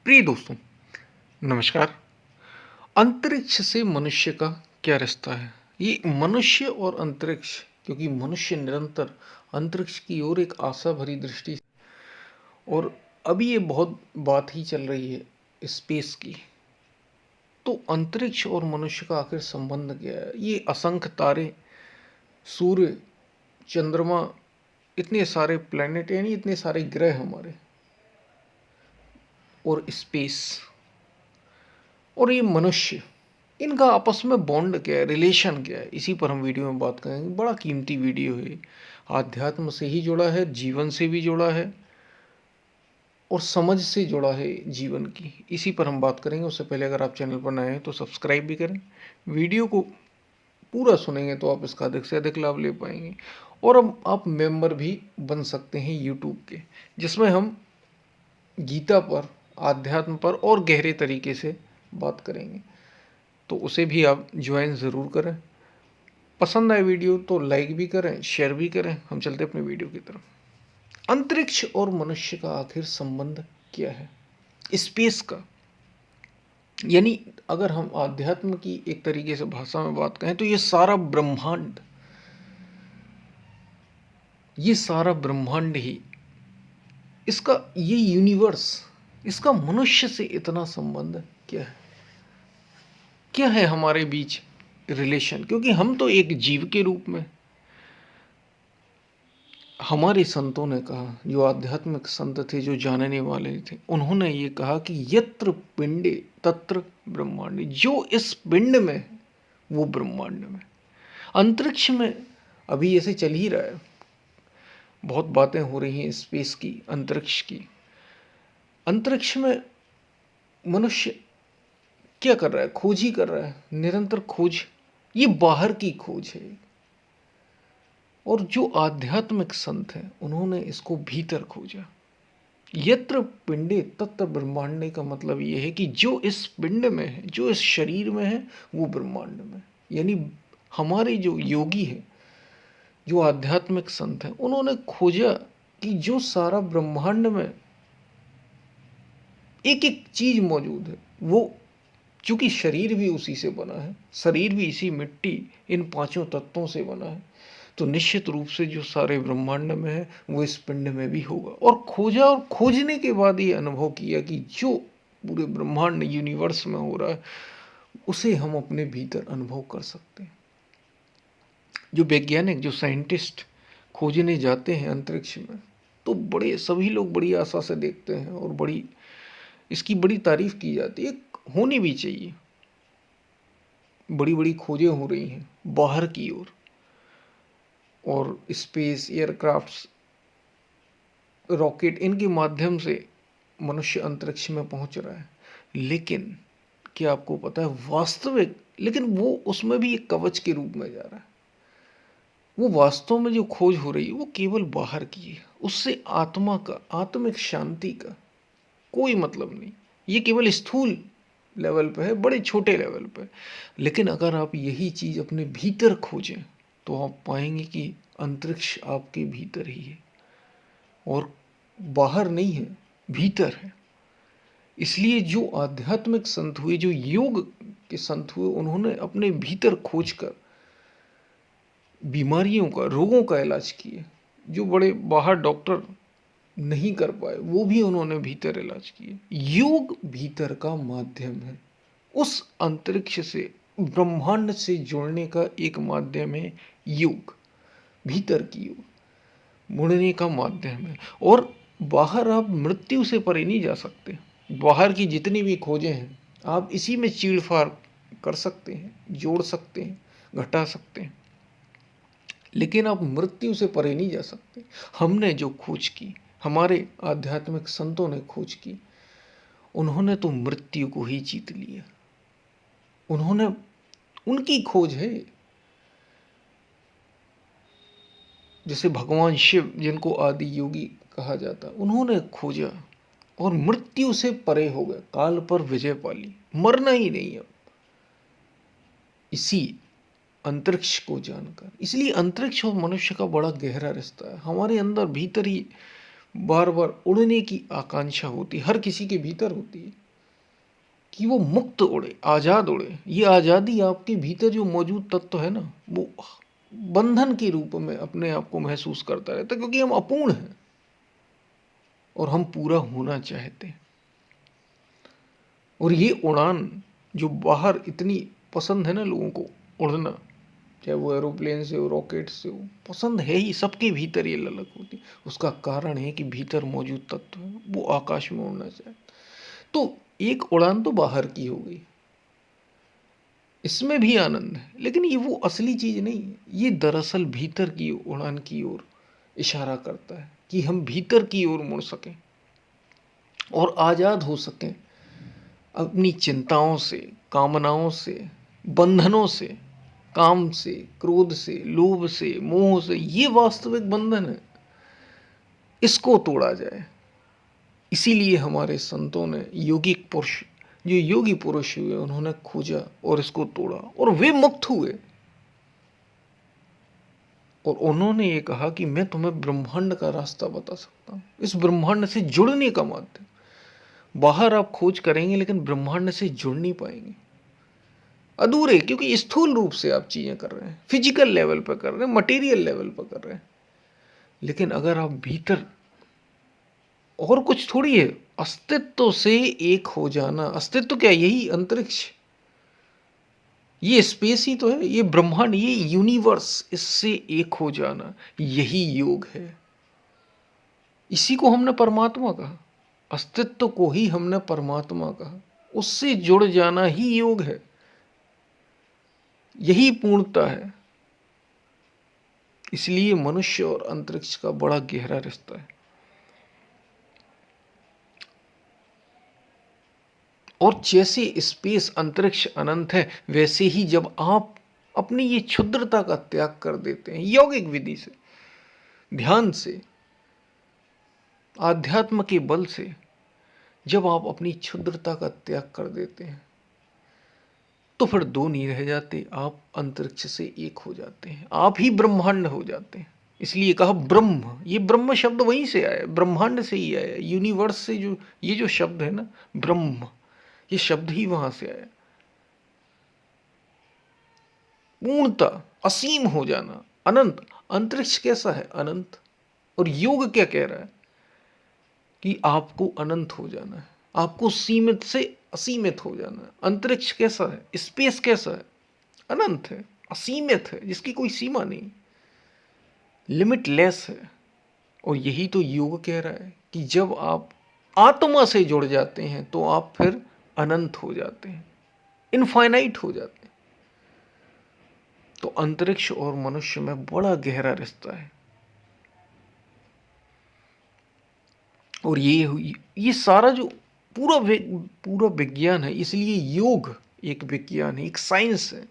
प्रिय दोस्तों, नमस्कार। अंतरिक्ष से मनुष्य का क्या रिश्ता है? ये मनुष्य और अंतरिक्ष, क्योंकि मनुष्य निरंतर अंतरिक्ष की ओर एक आशा भरी दृष्टि, और अभी ये बहुत बात ही चल रही है स्पेस की। तो अंतरिक्ष और मनुष्य का आखिर संबंध क्या है? ये असंख्य तारे, सूर्य, चंद्रमा, इतने सारे प्लैनेट, यानी इतने सारे ग्रह हमारे, और स्पेस, और ये मनुष्य, इनका आपस में बॉन्ड क्या है, रिलेशन क्या है, इसी पर हम वीडियो में बात करेंगे। बड़ा कीमती वीडियो है, आध्यात्म से ही जुड़ा है, जीवन से भी जुड़ा है, और समझ से जुड़ा है जीवन की। इसी पर हम बात करेंगे। उससे पहले अगर आप चैनल पर नए हैं तो सब्सक्राइब भी करें। वीडियो को पूरा सुनेंगे तो आप इसका अधिक से अधिक लाभ ले पाएंगे। और अब आप मेंबर भी बन सकते हैं यूट्यूब के, जिसमें हम गीता पर, आध्यात्म पर और गहरे तरीके से बात करेंगे। तो उसे भी आप ज्वाइन ज़रूर करें। पसंद आए वीडियो तो लाइक भी करें, शेयर भी करें। हम चलते अपने वीडियो की तरफ। अंतरिक्ष और मनुष्य का आखिर संबंध क्या है? स्पेस का, यानी अगर हम आध्यात्म की एक तरीके से भाषा में बात करें तो ये सारा ब्रह्मांड, ये सारा ब्रह्मांड ही, इसका ये यूनिवर्स, इसका मनुष्य से इतना संबंध क्या है? क्या है हमारे बीच रिलेशन? क्योंकि हम तो एक जीव के रूप में, हमारे संतों ने कहा, जो आध्यात्मिक संत थे, जो जानने वाले थे, उन्होंने ये कहा कि यत्र पिंडे तत्र ब्रह्मांड। जो इस पिंड में है वो ब्रह्मांड में। अंतरिक्ष में अभी ऐसे चल ही रहा है, बहुत बातें हो रही हैं स्पेस की, अंतरिक्ष की। अंतरिक्ष में मनुष्य क्या कर रहा है? खोज ही कर रहा है, निरंतर खोज। ये बाहर की खोज है। और जो आध्यात्मिक संत हैं उन्होंने इसको भीतर खोजा। यत्र पिंडे तत्र ब्रह्मांडे का मतलब ये है कि जो इस पिंड में है, जो इस शरीर में है, वो ब्रह्मांड में। यानी हमारे जो योगी हैं, जो आध्यात्मिक संत हैं, उन्होंने खोजा कि जो सारा ब्रह्मांड में एक एक चीज मौजूद है, वो, चूंकि शरीर भी उसी से बना है, शरीर भी इसी मिट्टी, इन पांचों तत्वों से बना है, तो निश्चित रूप से जो सारे ब्रह्मांड में है वो इस पिंड में भी होगा। और खोजा, और खोजने के बाद ये अनुभव किया कि जो पूरे ब्रह्मांड यूनिवर्स में हो रहा है उसे हम अपने भीतर अनुभव कर सकते हैं। जो वैज्ञानिक, जो साइंटिस्ट खोजने जाते हैं अंतरिक्ष में, तो बड़े, सभी लोग बड़ी आशा से देखते हैं और बड़ी, इसकी बड़ी तारीफ की जाती है। होनी भी चाहिए। बड़ी बड़ी खोजें हो रही हैं बाहर की ओर, और स्पेस, एयरक्राफ्ट्स, रॉकेट, इनके माध्यम से मनुष्य अंतरिक्ष में पहुंच रहा है। लेकिन क्या आपको पता है वास्तविक, लेकिन वो उसमें भी एक कवच के रूप में जा रहा है। वो वास्तव में जो खोज हो रही है वो केवल बाहर की है। उससे आत्मा का, आत्मिक शांति का कोई मतलब नहीं। ये केवल स्थूल लेवल पे है, बड़े छोटे लेवल पे। लेकिन अगर आप यही चीज अपने भीतर खोजें तो आप पाएंगे कि अंतरिक्ष आपके भीतर ही है, और बाहर नहीं है, भीतर है। इसलिए जो आध्यात्मिक संत हुए, जो योग के संत हुए, उन्होंने अपने भीतर खोज कर बीमारियों का, रोगों का इलाज किए। जो बड़े बाहर डॉक्टर नहीं कर पाए वो भी उन्होंने भीतर इलाज किए। योग भीतर का माध्यम है। उस अंतरिक्ष से, ब्रह्मांड से जुड़ने का एक माध्यम है योग, भीतर की ओर मुड़ने का माध्यम है। और बाहर आप मृत्यु से परे नहीं जा सकते। बाहर की जितनी भी खोजें हैं आप इसी में चीड़-फाड़ कर सकते हैं, जोड़ सकते हैं, घटा सकते हैं, लेकिन आप मृत्यु से परे नहीं जा सकते। हमने जो खोज की, हमारे आध्यात्मिक संतों ने खोज की, उन्होंने तो मृत्यु को ही जीत लिया। उन्होंने, उनकी खोज है। जैसे भगवान शिव, जिनको आदि योगी कहा जाता, उन्होंने खोजा और मृत्यु से परे हो गए, काल पर विजय पा ली, मरना ही नहीं अब, इसी अंतरिक्ष को जानकर। इसलिए अंतरिक्ष और मनुष्य का बड़ा गहरा रिश्ता है। हमारे अंदर भीतर ही बार बार उड़ने की आकांक्षा होती, हर किसी के भीतर होती है कि वो मुक्त उड़े, आज़ाद उड़े। ये आज़ादी आपके भीतर जो मौजूद तत्व है ना, वो बंधन के रूप में अपने आप को महसूस करता रहता है, क्योंकि हम अपूर्ण हैं और हम पूरा होना चाहते हैं। और ये उड़ान जो बाहर इतनी पसंद है ना लोगों को, उड़ना, चाहे वो एरोप्लेन से हो, रॉकेट से हो, पसंद है ही, सबके भीतर ये ललक होती। उसका कारण है कि भीतर मौजूद तत्व है, वो आकाश में उड़ना चाहे। तो एक उड़ान तो बाहर की हो गई, इसमें भी आनंद है, लेकिन ये वो असली चीज नहीं है। ये दरअसल भीतर की उड़ान की ओर इशारा करता है कि हम भीतर की ओर मुड़ सकें और आजाद हो सकें अपनी चिंताओं से, कामनाओं से, बंधनों से, काम से, क्रोध से, लोभ से, मोह से। ये वास्तविक बंधन है, इसको तोड़ा जाए। इसीलिए हमारे संतों ने, योगिक पुरुष, जो योगी पुरुष हुए, उन्होंने खोजा और इसको तोड़ा और वे मुक्त हुए। और उन्होंने ये कहा कि मैं तुम्हें ब्रह्मांड का रास्ता बता सकता हूं, इस ब्रह्मांड से जुड़ने का माध्यम। बाहर आप खोज करेंगे लेकिन ब्रह्मांड से जुड़ नहीं पाएंगे, अधूरे, क्योंकि स्थूल रूप से आप चीजें कर रहे हैं, फिजिकल लेवल पर कर रहे हैं, मटेरियल लेवल पर कर रहे हैं। लेकिन अगर आप भीतर, और कुछ थोड़ी है, अस्तित्व से एक हो जाना। अस्तित्व क्या, यही अंतरिक्ष, ये स्पेस ही तो है, ये ब्रह्मांड, ये यूनिवर्स, इससे एक हो जाना, यही योग है। इसी को हमने परमात्मा कहा, अस्तित्व को ही हमने परमात्मा कहा। उससे जुड़ जाना ही योग है, यही पूर्णता है। इसलिए मनुष्य और अंतरिक्ष का बड़ा गहरा रिश्ता है। और जैसे स्पेस, अंतरिक्ष अनंत है, वैसे ही जब आप अपनी ये क्षुद्रता का त्याग कर देते हैं, यौगिक विधि से, ध्यान से, आध्यात्म के बल से, जब आप अपनी क्षुद्रता का त्याग कर देते हैं, तो फिर दो नहीं रह जाते, आप अंतरिक्ष से एक हो जाते हैं, आप ही ब्रह्मांड हो जाते हैं। इसलिए कहा ब्रह्म, ये ब्रह्म शब्द वहीं से आया, ब्रह्मांड से ही आया, यूनिवर्स से। जो ये जो शब्द है ना, ब्रह्म, ये शब्द ही वहां से आया। पूर्णता, असीम हो जाना, अनंत। अंतरिक्ष कैसा है, अनंत। और योग क्या कह रहा है कि आपको अनंत हो जाना है, आपको सीमित से असीमित हो जाना है। अंतरिक्ष कैसा है, स्पेस कैसा है, अनंत है, असीमित है, जिसकी कोई सीमा नहीं, लिमिटलेस है। और यही तो योग कह रहा है कि जब आप आत्मा से जुड़ जाते हैं तो आप फिर अनंत हो जाते हैं, इनफाइनाइट हो जाते हैं। तो अंतरिक्ष और मनुष्य में बड़ा गहरा रिश्ता है। और ये सारा जो पूरा विज्ञान है, इसलिए योग एक विज्ञान है, एक साइंस है।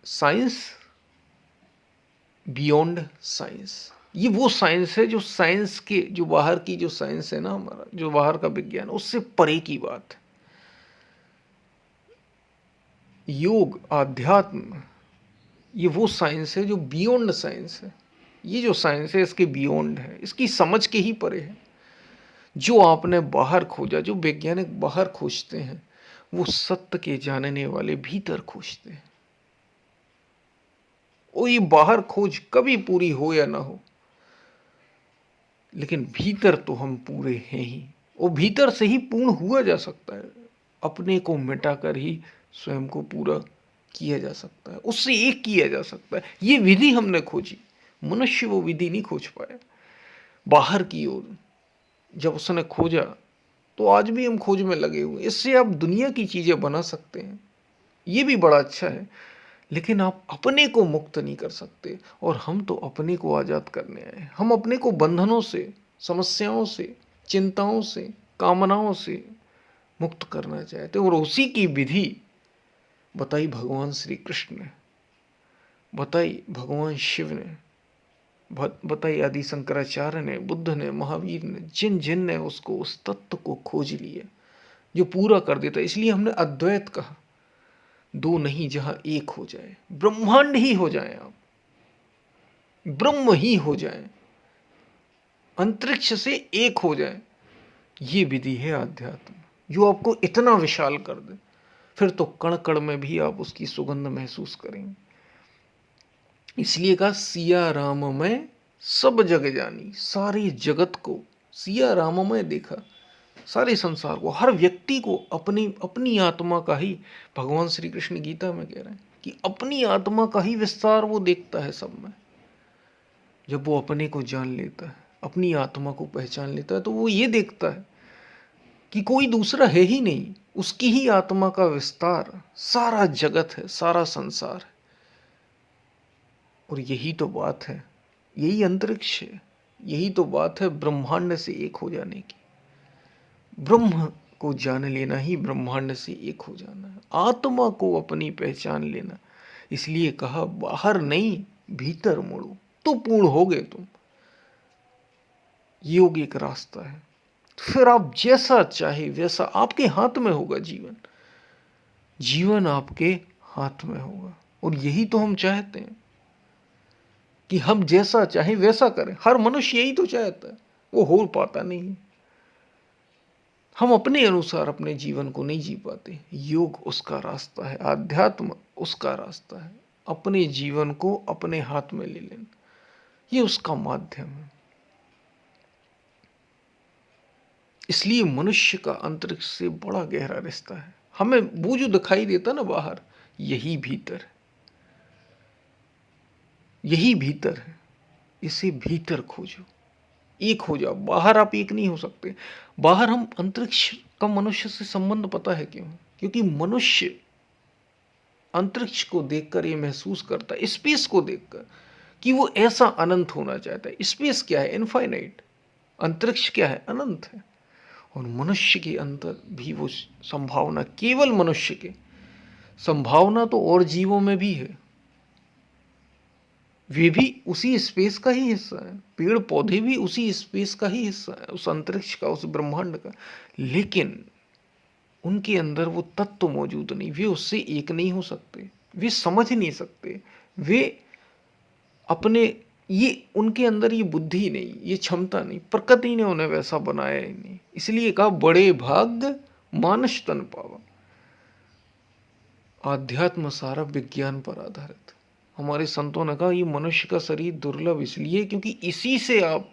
साइंस बियॉन्ड साइंस, ये वो साइंस है जो साइंस के, जो बाहर की जो साइंस है ना, हमारा जो बाहर का विज्ञान, उससे परे की बात है। योग, आध्यात्म, ये वो साइंस है जो बियॉन्ड साइंस है। ये जो साइंस है इसके बियॉन्ड है, इसकी समझ के ही परे है। जो आपने बाहर खोजा, जो वैज्ञानिक बाहर खोजते हैं, वो सत्य के जानने वाले भीतर खोजते हैं। और ये बाहर खोज कभी पूरी हो या ना हो, लेकिन भीतर तो हम पूरे हैं ही। और भीतर से ही पूर्ण हुआ जा सकता है, अपने को मिटाकर ही स्वयं को पूरा किया जा सकता है, उससे एक किया जा सकता है। ये विधि हमने खोजी, मनुष्य वो विधि नहीं खोज पाया बाहर की ओर। जब उसने खोजा तो आज भी हम खोज में लगे हुए। इससे आप दुनिया की चीजें बना सकते हैं, ये भी बड़ा अच्छा है, लेकिन आप अपने को मुक्त नहीं कर सकते। और हम तो अपने को आजाद करने आए। हम अपने को बंधनों से, समस्याओं से, चिंताओं से, कामनाओं से मुक्त करना चाहते हैं। और उसी की विधि बताई भगवान श्री कृष्ण ने, बताई भगवान शिव ने, बताई आदि शंकराचार्य ने, बुद्ध ने, महावीर ने, जिन जिन ने उसको, उस तत्व को खोज लिया जो पूरा कर देता। इसलिए हमने अद्वैत कहा, दो नहीं जहां एक हो जाए, ब्रह्मांड ही हो जाए, आप ब्रह्म ही हो जाए। अंतरिक्ष से एक हो जाए, ये विधि है आध्यात्म, जो आपको इतना विशाल कर दे। फिर तो कण कण में भी आप उसकी सुगंध महसूस करेंगे। इसलिए कहा सिया राम में सब जग जानी, सारे जगत को सिया राम में देखा, सारे संसार को, हर व्यक्ति को अपनी अपनी आत्मा का ही, भगवान श्री कृष्ण गीता में कह रहे हैं कि अपनी आत्मा का ही विस्तार वो देखता है सब में। जब वो अपने को जान लेता है, अपनी आत्मा को पहचान लेता है, तो वो ये देखता है कि कोई दूसरा है ही नहीं, उसकी ही आत्मा का विस्तार सारा जगत है, सारा संसार है। और यही तो बात है, यही अंतरिक्ष है, यही तो बात है ब्रह्मांड से एक हो जाने की। ब्रह्म को जान लेना ही ब्रह्मांड से एक हो जाना है, आत्मा को अपनी पहचान लेना। इसलिए कहा बाहर नहीं भीतर मुड़ो तो पूर्ण होगे तुम। योग एक रास्ता है, फिर आप जैसा चाहे वैसा, आपके हाथ में होगा जीवन, जीवन आपके हाथ में होगा। और यही तो हम चाहते हैं कि हम जैसा चाहे वैसा करें। हर मनुष्य यही तो चाहता है, वो हो पाता नहीं है। हम अपने अनुसार अपने जीवन को नहीं जी पाते। योग उसका रास्ता है, आध्यात्म उसका रास्ता है। अपने जीवन को अपने हाथ में ले लेना, ये उसका माध्यम है। इसलिए मनुष्य का अंतरिक्ष से बड़ा गहरा रिश्ता है। हमें वो जो दिखाई देता ना बाहर, यही भीतर है, यही भीतर है। इसे भीतर खोजो, एक हो जाओ। बाहर आप एक नहीं हो सकते। बाहर हम अंतरिक्ष का मनुष्य से संबंध पता है क्यों? क्योंकि मनुष्य अंतरिक्ष को देखकर ये महसूस करता है, स्पेस को देखकर, कि वो ऐसा अनंत होना चाहता है। स्पेस क्या है? इनफाइनाइट। अंतरिक्ष क्या है? अनंत है। और मनुष्य के अंदर भी वो संभावना, केवल मनुष्य के संभावना तो और जीवों में भी है, वे भी उसी स्पेस का ही हिस्सा है। पेड़ पौधे भी उसी स्पेस का ही हिस्सा है, उस अंतरिक्ष का, उस ब्रह्मांड का। लेकिन उनके अंदर वो तत्व मौजूद नहीं, वे उससे एक नहीं हो सकते, वे समझ नहीं सकते, वे अपने, ये उनके अंदर ये बुद्धि नहीं, ये क्षमता नहीं, प्रकृति ने उन्हें वैसा बनाया ही नहीं। इसलिए कहा बड़े भाग्य मानुष तन पावा। आध्यात्म सारा विज्ञान पर आधारित। हमारे संतों ने कहा ये मनुष्य का शरीर दुर्लभ इसलिए क्योंकि इसी से आप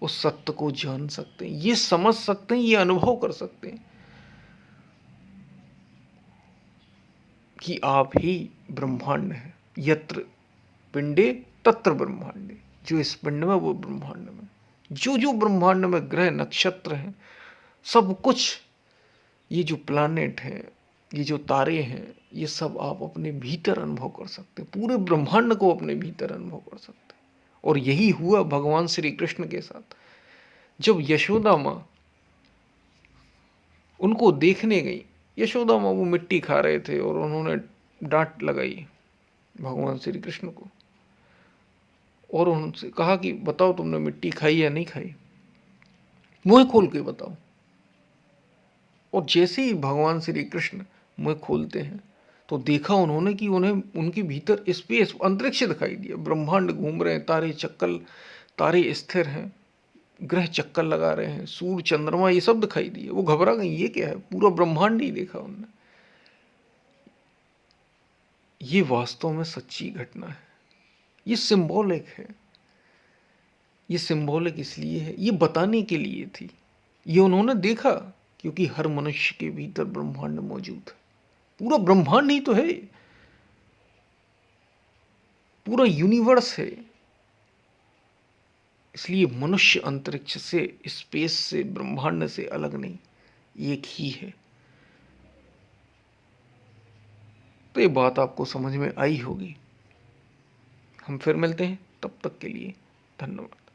उस सत्य को जान सकते हैं, ये समझ सकते हैं, ये अनुभव कर सकते हैं कि आप ही ब्रह्मांड है। यत्र पिंडे तत्र ब्रह्मांडे, जो इस पिंड में वो ब्रह्मांड में, जो जो ब्रह्मांड में ग्रह नक्षत्र हैं, सब कुछ, ये जो प्लानेट हैं, ये जो तारे हैं, ये सब आप अपने भीतर अनुभव कर सकते हैं, पूरे ब्रह्मांड को अपने भीतर अनुभव कर सकते हैं। और यही हुआ भगवान श्री कृष्ण के साथ। जब यशोदा माँ उनको देखने गई, यशोदा माँ वो मिट्टी खा रहे थे और उन्होंने डांट लगाई भगवान श्री कृष्ण को और उनसे कहा कि बताओ तुमने मिट्टी खाई या नहीं खाई, मुंह खोल के बताओ। और जैसे ही भगवान श्री कृष्ण मुंह खोलते हैं तो देखा उन्होंने कि उन्हें उनके भीतर स्पेस, अंतरिक्ष दिखाई दिया, ब्रह्मांड घूम रहे हैं, तारे स्थिर हैं, ग्रह चक्कर लगा रहे हैं, सूर्य चंद्रमा ये सब दिखाई दिए। वो घबरा गई, ये क्या है, पूरा ब्रह्मांड ही देखा उन्होंने। ये वास्तव में सच्ची घटना है, ये सिंबॉलिक है। ये सिंबॉलिक इसलिए है, ये बताने के लिए थी। ये उन्होंने देखा क्योंकि हर मनुष्य के भीतर ब्रह्मांड मौजूद है, पूरा ब्रह्मांड ही तो है, पूरा यूनिवर्स है। इसलिए मनुष्य अंतरिक्ष से, स्पेस से, ब्रह्मांड से अलग नहीं, एक ही है। तो ये बात आपको समझ में आई होगी। हम फिर मिलते हैं, तब तक के लिए धन्यवाद।